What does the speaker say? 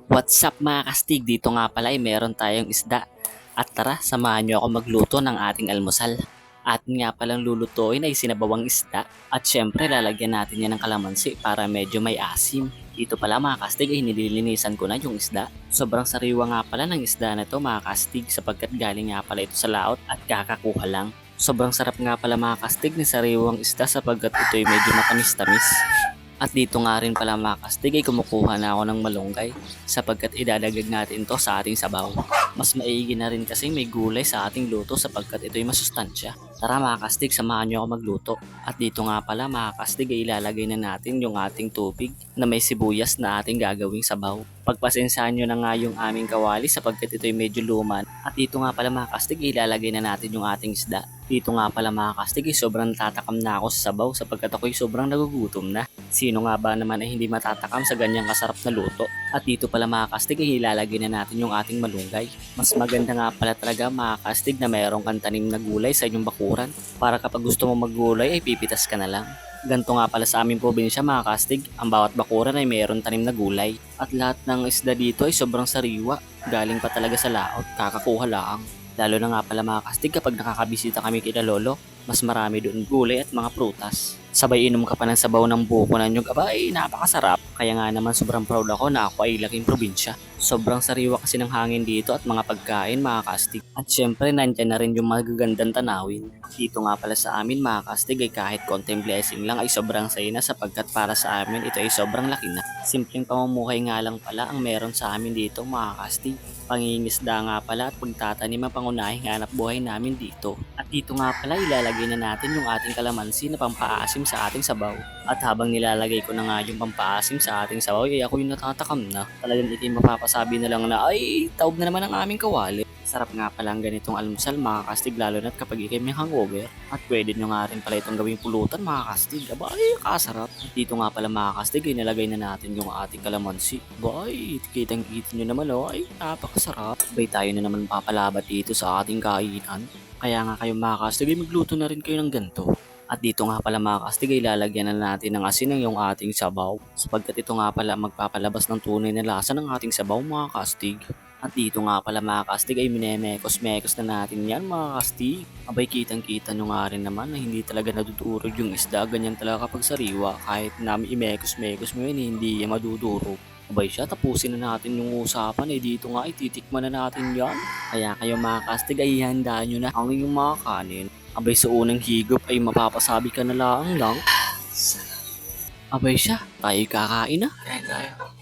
What's up mga kastig? Dito nga pala ay meron tayong isda. At tara, samahan nyo ako magluto ng ating almusal. Atin nga palang lulutuin ay sinabawang isda. At syempre lalagyan natin yan ng kalamansi para medyo may asim. Dito pala mga kastig ay nililinisan ko na yung isda. Sobrang sariwa nga pala ng isda na to mga kastig sapagkat galing nga pala ito sa laot at kakakuha lang. Sobrang sarap nga pala mga kastig ni sariwang isda sapagkat ito ay medyo matamis-tamis. At dito nga rin pala mga kastig ay kumukuha na ako ng malunggay sapagkat idadagdag natin to sa ating sabaw. Mas maigi na rin kasi may gulay sa ating luto sapagkat ito ay masustansya. Tara mga kastig, samahan nyo ako magluto. At dito nga pala mga kastig ay ilalagay na natin yung ating tubig na may sibuyas na ating gagawing sabaw. Pagpasensyahan nyo na nga yung aming kawali sapagkat ito ay medyo luman. At dito nga pala mga kastig ilalagay na natin yung ating isda. Dito nga pala mga kastig sobrang natatakam na ako sa sabaw sapagkat ako'y sobrang nagugutom na. Sino nga ba naman ay hindi matatakam sa ganyang kasarap na luto? At dito pala mga kastig ay ilalagay na natin yung ating malunggay. Mas maganda nga pala talaga mga kastig na mayroong kang tanim na gulay sa inyong bakuran para kapag gusto mo maggulay ay pipitas ka na lang. Ganto nga pala sa aming probinsya mga kastig, ang bawat bakuran ay mayroong tanim na gulay. At lahat ng isda dito ay sobrang sariwa, galing pa talaga sa laot, kakakuha lang. Lalo na nga pala mga kastig kapag nakakabisita kami kina lolo, mas marami doon gulay at mga prutas. Sabay inom ka pa ng sabaw ng buko na nyug, abay napakasarap. Kaya nga naman sobrang proud ako na ako ay laking probinsya. Sobrang sariwa kasi ng hangin dito at mga pagkain mga kastig. At syempre nandyan na rin yung magagandang tanawin. Dito nga pala sa amin mga kastig ay kahit konting blessing lang ay sobrang saya na sapagkat para sa amin ito ay sobrang laki na. Simpleng pamumuhay nga lang pala ang meron sa amin dito mga kastig. Pangingisda nga pala at pagtatanim ang pangunahing hanap buhay namin dito. At dito nga pala ilalagay na natin yung ating kalamansi na pampaasim sa ating sabaw. At habang nilalagay ko na nga yung pampaasim sa ating sabaw ay ako yung natatakam na. Talagang ito yung mapapasabi na lang na ay taob na naman ang aming kawali. Sarap nga pala ang ganitong almusal mga kastig lalo na't kapag ikay may hangover. At pwede nyo nga rin pala itong gawing pulutan mga kastig. Abay, kasarap. At dito nga pala mga kastig ay nalagay na natin yung ating kalamansi. Abay, kitang-kita nyo naman oh, ay napakasarap. Abay tayo na naman papalabat dito sa ating kainan. Kaya nga kayo mga kastig ay magluto na rin kayo ng ganito. At dito nga pala mga kastig ay lalagyan na natin ng asin ng yung ating sabaw. Sapagkat ito nga pala magpapalabas ng tunay na lasa ng ating sabaw mga kastig. At dito nga pala mga kastig ay minemekos-mekos na natin yan mga kastig. Abay kitang-kita nyo nga rin naman na hindi talaga nadudurog yung isda. Ganyan talaga kapag sariwa. Kahit namin imekos-mekos mo yun hindi yan madudurog. Abay siya, tapusin na natin yung usapan dito nga ititikman na natin yan. Kaya kayo mga kastig ay ihandaan nyo na ang inyong mga kanin. Abay sa unang higop ay mapapasabi ka na lang. Abay siya, tayo kakain na. Kain tayo.